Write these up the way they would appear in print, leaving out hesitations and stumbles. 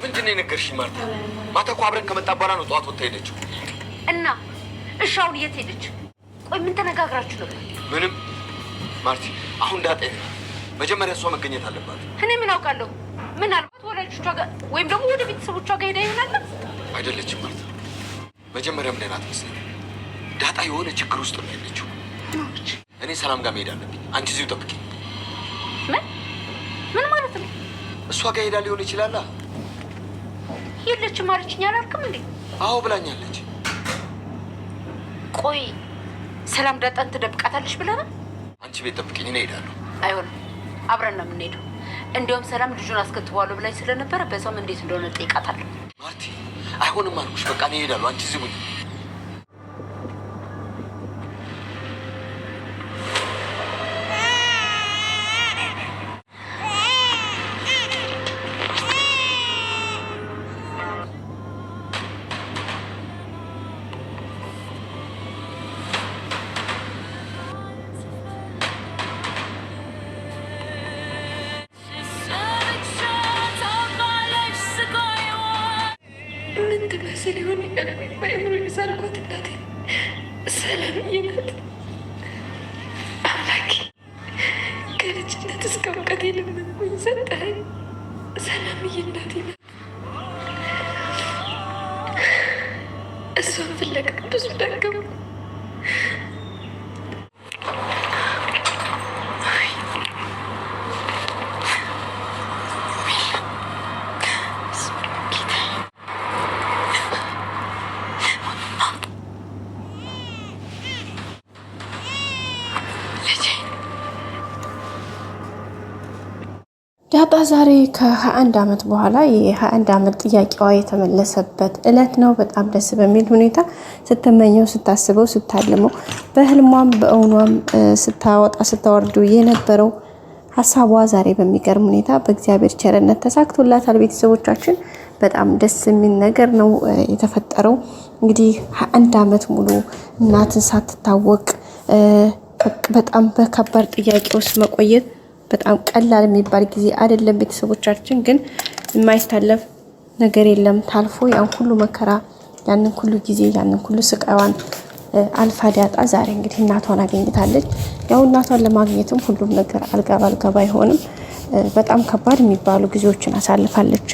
ምንድን ነው የነገርሽ ማርታ? ማታ እኮ አብረን ከመጣ በኋላ ነው ጠዋት ወጥታ ሄደችው። እና እሺ አሁን የት ሄደች? ቆይ ምን ተነጋግራችሁ ነበር? ምንም ማርቲ፣ አሁን ዳጣ መጀመሪያ እሷ መገኘት አለባት። እኔ ምን አውቃለሁ? ምናልባት ወላጆቿ ጋር ወይም ደግሞ ወደ ቤተሰቦቿ ጋር ሄዳ ይሆናል። አይደለችም ማርታ፣ መጀመሪያም ደህና አትመስለኝም። ዳጣ የሆነ ችግር ውስጥ ነው ያለችው። እኔ ሰላም ጋር መሄድ አለብኝ። አንቺ እዚሁ ጠብቂ። ምን ማለት ነው? እሷ ጋር ሄዳ ሊሆን ይችላል። የለችም አለችኝ አላልክም እንዴ? አዎ ብላኛለች። ቆይ ሰላም ዳጣን ትደብቃታለች ብለህ ነው? አንቺ ቤት ጠብቂኝ፣ እኔ እሄዳለሁ። አይሆንም፣ አብረን ነው የምንሄደው። እንዲያውም ሰላም ልጁን አስከትበዋለሁ ብላኝ ስለነበረ በዛም እንዴት እንደሆነ ጠይቃታለሁ። ማርቲ አይሆንም አልኩሽ። በቃ እኔ እሄዳለሁ። አንቺ እዚህ ሁኚ። سليون أنا ما يمر يسأل قوة النادي سلامينات أملاكي كانت جنة تسكب قتيل من زدها سلامينات أسوأ في اللك بس بدكم ዳጣ ዛሬ ከ21 ዓመት በኋላ የ21 ዓመት ጥያቄዋ የተመለሰበት እለት ነው። በጣም ደስ በሚል ሁኔታ ስትመኘው ስታስበው ስታልመው በህልሟም በእውኗም ስታወጣ ስታወርዱ የነበረው ሐሳቧ ዛሬ በሚገርም ሁኔታ በእግዚአብሔር ቸርነት ተሳክቶላታል። ቤተሰቦቻችን በጣም ደስ የሚል ነገር ነው የተፈጠረው። እንግዲህ 21 ዓመት ሙሉ እናትን ሳትታወቅ በጣም በከባድ ጥያቄ ውስጥ መቆየት በጣም ቀላል የሚባል ጊዜ አይደለም። ቤተሰቦቻችን ግን የማይታለፍ ነገር የለም። ታልፎ ያን ሁሉ መከራ ያንን ሁሉ ጊዜ ያንን ሁሉ ስቃዋን አልፋ ዳጣ ዛሬ እንግዲህ እናቷን አገኝታለች። ያው እናቷን ለማግኘትም ሁሉም ነገር አልጋ ባልጋ ባይሆንም በጣም ከባድ የሚባሉ ጊዜዎችን አሳልፋለች።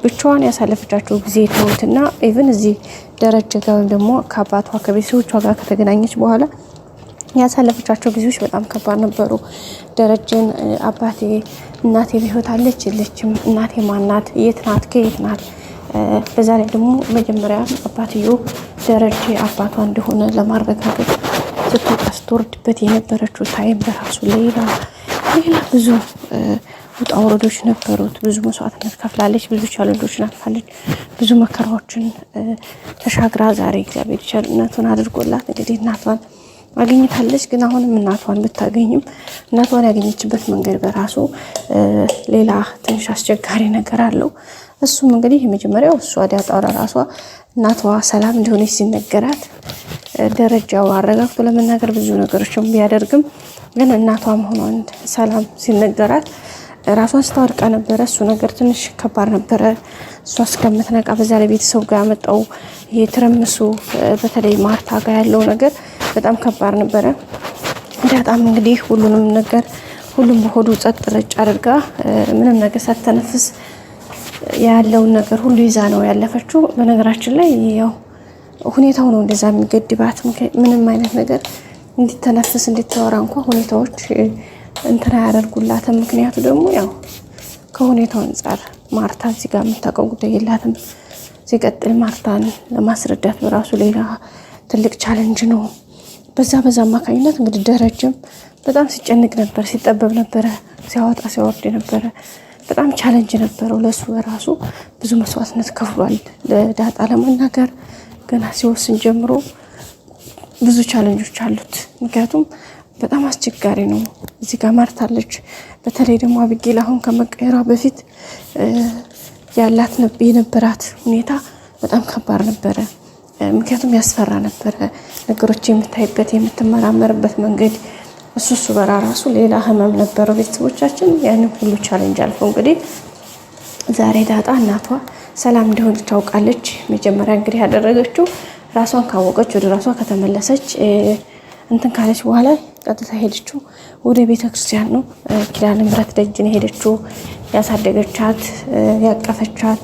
ብቻዋን ያሳለፈቻቸው ጊዜ ተውትና ኢቭን እዚህ ደረጃ ጋር ወይም ደግሞ ከአባቷ ከቤተሰቦቿ ጋር ከተገናኘች በኋላ ያሳለፈቻቸው ጊዜዎች በጣም ከባድ ነበሩ። ደረጀን አባቴ እናቴ በህይወት አለች የለችም፣ እናቴ ማናት፣ የት ናት፣ ከየት ናት። በዛ ላይ ደግሞ መጀመሪያ አባትዮ ደረጀ አባቷ እንደሆነ ለማረጋገጥ ስትወጣ ስትወርድበት የነበረችው ታይም በራሱ ሌላ ብዙ ውጣ ውረዶች ነበሩት። ብዙ መስዋዕትነት ከፍላለች፣ ብዙ ቻለንጆችን አልፋለች፣ ብዙ መከራዎችን ተሻግራ ዛሬ እግዚአብሔር ቸርነቱን አድርጎላት እንግዲህ እናቷን አገኝታለች። ግን አሁንም እናቷን ብታገኝም እናቷን ያገኘችበት መንገድ በራሱ ሌላ ትንሽ አስቸጋሪ ነገር አለው። እሱም እንግዲህ የመጀመሪያው እሷ ዳጣ ራሷ እናቷ ሰላም እንደሆነች ሲነገራት ደረጃው አረጋግጦ ለመናገር ብዙ ነገሮችን ቢያደርግም ግን እናቷ መሆኗን ሰላም ሲነገራት ራሷን ስታወድቃ ነበረ። እሱ ነገር ትንሽ ከባድ ነበረ። እሷ እስከምትነቃ በዛ ላይ ቤተሰብ ጋር ያመጣው የትርምሱ በተለይ ማርታ ጋር ያለው ነገር በጣም ከባድ ነበረ። ዳጣም እንግዲህ ሁሉንም ነገር ሁሉም በሆዱ ጸጥ ረጭ አድርጋ ምንም ነገር ሳትተነፍስ ያለውን ነገር ሁሉ ይዛ ነው ያለፈችው። በነገራችን ላይ ያው ሁኔታው ነው እንደዛ የሚገድባት። ምንም አይነት ነገር እንድትተነፍስ እንድታወራ እንኳን ሁኔታዎች እንትና ያደርጉላትም። ምክንያቱ ደግሞ ያው ከሁኔታው አንፃር ማርታ እዚህ ጋር የምታውቀው ጉዳይ የላትም። ሲቀጥል ማርታን ለማስረዳት በራሱ ሌላ ትልቅ ቻሌንጅ ነው። በዛ አማካኝነት እንግዲህ ደረጀም በጣም ሲጨንቅ ነበር፣ ሲጠበብ ነበረ፣ ሲያወጣ ሲያወርድ ነበረ። በጣም ቻሌንጅ ነበረው ለሱ በራሱ ብዙ መስዋዕትነት ከፍሏል። ለዳጣ ለመናገር ገና ሲወስን ጀምሮ ብዙ ቻሌንጆች አሉት። ምክንያቱም በጣም አስቸጋሪ ነው። እዚህ ጋር ማርታለች። በተለይ ደግሞ አብጌል አሁን ከመቀየሯ በፊት ያላት የነበራት ሁኔታ በጣም ከባድ ነበረ። ምክንያቱም ያስፈራ ነበረ። ነገሮች የምታይበት የምትመራመርበት መንገድ እሱ በራሱ ሌላ ህመም ነበረው። ቤተሰቦቻችን ያንን ሁሉ ቻሌንጅ አልፎ እንግዲህ ዛሬ ዳጣ እናቷ ሰላም እንደሆነች ታውቃለች። መጀመሪያ እንግዲህ ያደረገችው ራሷን ካወቀች ወደ ራሷ ከተመለሰች እንትን ካለች በኋላ ቀጥታ ሄደችው ወደ ቤተክርስቲያን ነው። ኪዳነ ምሕረት ደጅ ነው ሄደችው። ያሳደገቻት ያቀፈቻት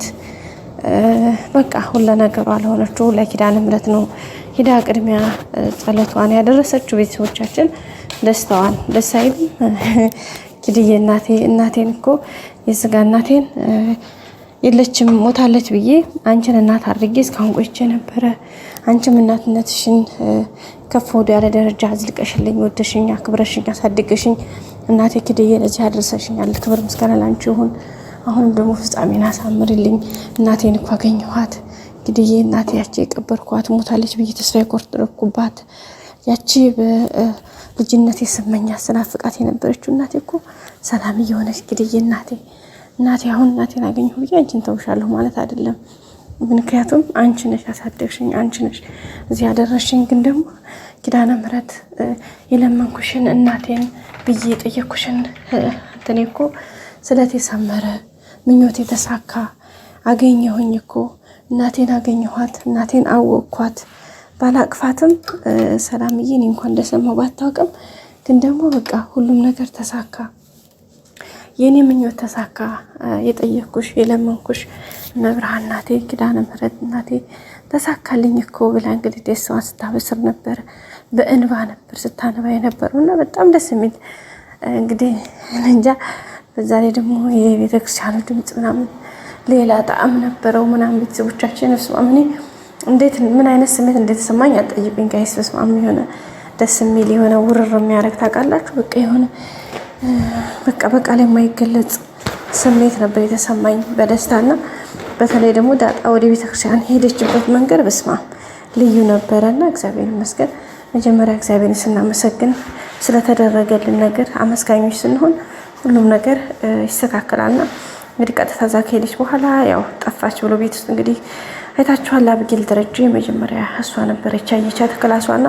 በቃ ሁሉ ነገሯ ለሆነችው ለኪዳነ ምሕረት ነው ሂዳ ቅድሚያ ጸሎቷን ያደረሰችው። ቤተሰቦቻችን ደስታዋን ደስ አይልም? ኪድዬ እናቴን እኮ የስጋ እናቴን የለችም ሞታለች ብዬ አንቺን እናት አድርጌ እስካሁን ቆይቼ ነበረ። አንቺም እናትነትሽን ከፍ ወደ ያለ ደረጃ አዝልቀሽልኝ ወደሽኝ አክብረሽኝ አሳድገሽኝ እናቴ ኪድዬ ለዚህ አድርሰሽኛል። ክብር ምስጋና ላንቺ ይሁን። አሁንም ደግሞ ፍጻሜን አሳምርልኝ። እናቴን እኮ አገኘኋት ኪድዬ እናቴ ያቺ የቀበርኳት ሞታለች ብዬ ተስፋ የቆረጥኩባት ያቺ በልጅነቴ ስመኛት ስናፍቃት የነበረችው እናቴ እኮ ሰላም እየሆነች ኪድዬ እናቴ አሁን እናቴን አገኘሁ ብዬ አንቺን ተውሻለሁ ማለት አይደለም። ምክንያቱም አንቺ ነሽ ያሳደግሽኝ፣ አንቺ ነሽ እዚህ ያደረሽኝ። ግን ደግሞ ኪዳነ ምሕረት የለመንኩሽን እናቴን ብዬ የጠየኩሽን እንትኔ እኮ ስለቴ ሰመረ፣ ምኞቴ ተሳካ፣ አገኘሁኝ እኮ እናቴን አገኘኋት፣ እናቴን አወቅኳት። ባላቅፋትም ሰላምዬ እኔ እንኳን እንደሰማሁ ባታውቅም ግን ደግሞ በቃ ሁሉም ነገር ተሳካ። የኔ ምኞት ተሳካ። የጠየኩሽ የለመንኩሽ መብርሃን እናቴ ኪዳነ ምሕረት እናቴ ተሳካልኝ እኮ ብላ እንግዲህ ደስታዋን ስታበስር ነበር። በእንባ ነበር ስታነባ የነበረው እና በጣም ደስ የሚል እንግዲህ እንጃ። በዛ ላይ ደግሞ የቤተክርስቲያኑ ድምፅ ምናምን ሌላ ጣዕም ነበረው ምናምን። ቤተሰቦቻችን በስማም እኔ እንዴት ምን አይነት ስሜት እንደተሰማኝ አልጠይቁኝ ጋይስ። በስማም የሆነ ደስ የሚል የሆነ ውርር የሚያደርግ ታውቃላችሁ። በቃ የሆነ በቃ ላይ የማይገለጽ ስሜት ነበር የተሰማኝ በደስታና በተለይ ደግሞ ዳጣ ወደ ቤተክርስቲያን ሄደችበት መንገድ በስማም ልዩ ነበረና እግዚአብሔር ይመስገን። መጀመሪያ እግዚአብሔርን ስናመሰግን ስለተደረገልን ነገር አመስጋኞች ስንሆን ሁሉም ነገር ይስተካከላልና እንግዲህ ቀጥታ እዛ ከሄደች በኋላ ያው ጠፋች ብሎ ቤት ውስጥ እንግዲህ አይታችኋል። አብጌል ደረጀ መጀመሪያ እሷ ነበረች ያየቻት ክላሷና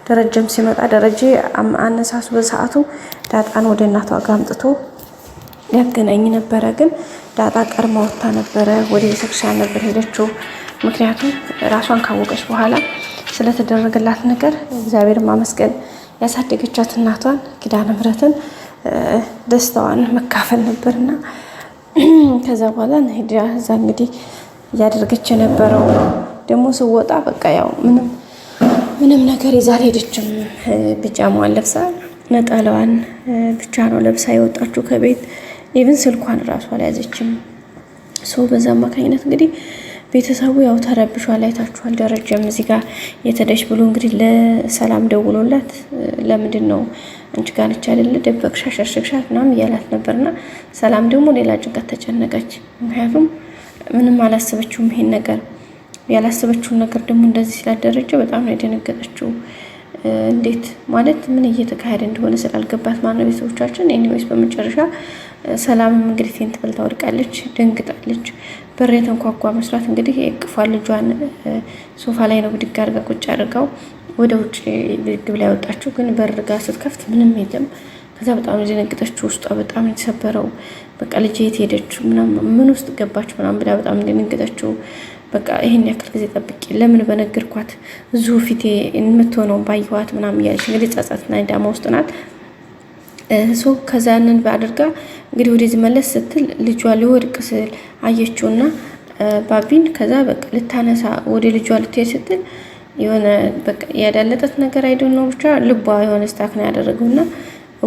ደረጀም ሲመጣ ደረጀ አነሳሱ በሰዓቱ ዳጣን ወደ እናቷ ጋር አምጥቶ ያገናኝ ነበረ። ግን ዳጣ ቀድማ ወጥታ ነበረ ወደ ቤተክርስቲያን ነበር ሄደችው። ምክንያቱም ራሷን ካወቀች በኋላ ስለተደረገላት ነገር እግዚአብሔር ማመስገን ያሳደገቻት እናቷን ኪዳነ ምሕረትን ደስታዋን መካፈል ነበርና ከዛ በኋላ ሄዳ እዛ እንግዲህ እያደረገች የነበረው ደግሞ ስወጣ በቃ ያው ምንም ነገር ይዛ አልሄደችም። ቢጃማዋን ለብሳ ነጠላዋን ብቻ ነው ለብሳ የወጣችው ከቤት። ኢቭን ስልኳን ራሷ አልያዘችም። ሰው በዛ አማካኝነት እንግዲህ ቤተሰቡ ያው ተረብሿል። አይታችኋል። ደረጀም እዚህ ጋር የተደሽ ብሎ እንግዲህ ለሰላም ደውሎላት ለምንድን ነው አንቺ ጋር ነች አይደለ ደበቅሻ ሸሽግሻት ምናምን እያላት ነበርና ሰላም ደግሞ ሌላ ጭንቀት ተጨነቀች። ምክንያቱም ምንም አላሰበችውም ይሄን ነገር። ያላሰበችውን ነገር ደግሞ እንደዚህ ስላደረጀ በጣም ነው የደነገጠችው። እንዴት ማለት ምን እየተካሄደ እንደሆነ ስላልገባት ማለት ነው ቤተሰቦቻችን። ኤኒዌይስ በመጨረሻ ሰላምም እንግዲህ ፌንት በልታ ወድቃለች፣ ደንግጣለች። በር የተንኳኳ መስራት እንግዲህ የቅፏን ልጇን ሶፋ ላይ ነው ብድግ አድርጋ ቁጭ አድርጋው ወደ ውጭ ብድግ ብላ ያወጣችው። ግን በር ጋር ስትከፍት ምንም የለም። ከዛ በጣም የደነገጠችው፣ ውስጧ በጣም የተሰበረው። በቃ ልጅ የት ሄደች ምናምን ምን ውስጥ ገባች ምናምን ብላ በጣም የደነገጠችው። በቃ ይሄን ያክል ጊዜ ጠብቄ ለምን በነገርኳት እዚሁ ፊቴ የምትሆነው ባየኋት ምናምን እያለች እንግዲህ ጸጸትና ዳማ ውስጥ ናት። ሶ ከዛንን ባድርጋ እንግዲህ ወደዚህ መለስ ስትል ልጇ ሊወድቅ ስል አየችውና ባቢን ከዛ በቃ ልታነሳ ወደ ልጇ ልትሄድ ስትል የሆነ በቃ ያዳለጠት ነገር አይደል ነው ብቻ ልቧ የሆነ ስታክ ነው ያደረገውና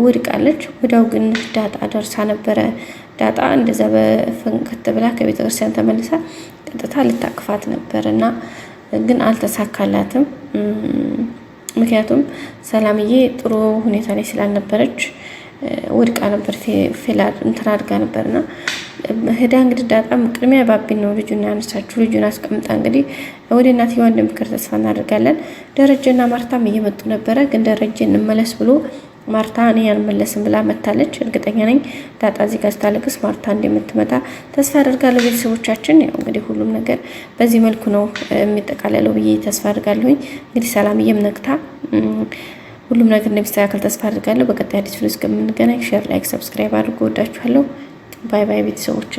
ወድቃለች። ወዳው ግን ዳጣ ደርሳ ነበረ። ዳጣ እንደዛ በፈንከት ብላ ከቤተክርስቲያን ተመልሳ ቀጥታ ልታቅፋት ነበርና ግን አልተሳካላትም። ምክንያቱም ሰላምዬ ጥሩ ሁኔታ ላይ ስላልነበረች ወድቃ ነበር፣ ፌላር እንትን አድርጋ ነበርና ሄዳ እንግዲህ ዳጣም ቅድሚያ ባቢን ነው ልጁን ያነሳችው። ልጁን አስቀምጣ እንግዲህ ወደ እናትየዋ እንደምክር ተስፋ እናደርጋለን። ደረጀና ማርታም እየመጡ ነበረ። ግን ደረጀ እንመለስ ብሎ ማርታ እኔ ያልመለስም ብላ መታለች። እርግጠኛ ነኝ ዳጣ እዚህ ጋር ስታለቅስ ማርታ እንደምትመጣ ተስፋ አደርጋለሁ። ቤተሰቦቻችን ያው እንግዲህ ሁሉም ነገር በዚህ መልኩ ነው የሚጠቃለለው ብዬ ተስፋ አደርጋለሁኝ። እንግዲህ ሰላምዬም ነቅታ ሁሉም ነገር እንደሚስተካከል ተስፋ አደርጋለሁ። በቀጣይ አዲስ ቪዲዮ እስከምንገናኝ ሼር፣ ላይክ፣ ሰብስክራይብ አድርጉ። ወዳችኋለሁ። ባይ ባይ ቤተሰቦቼ።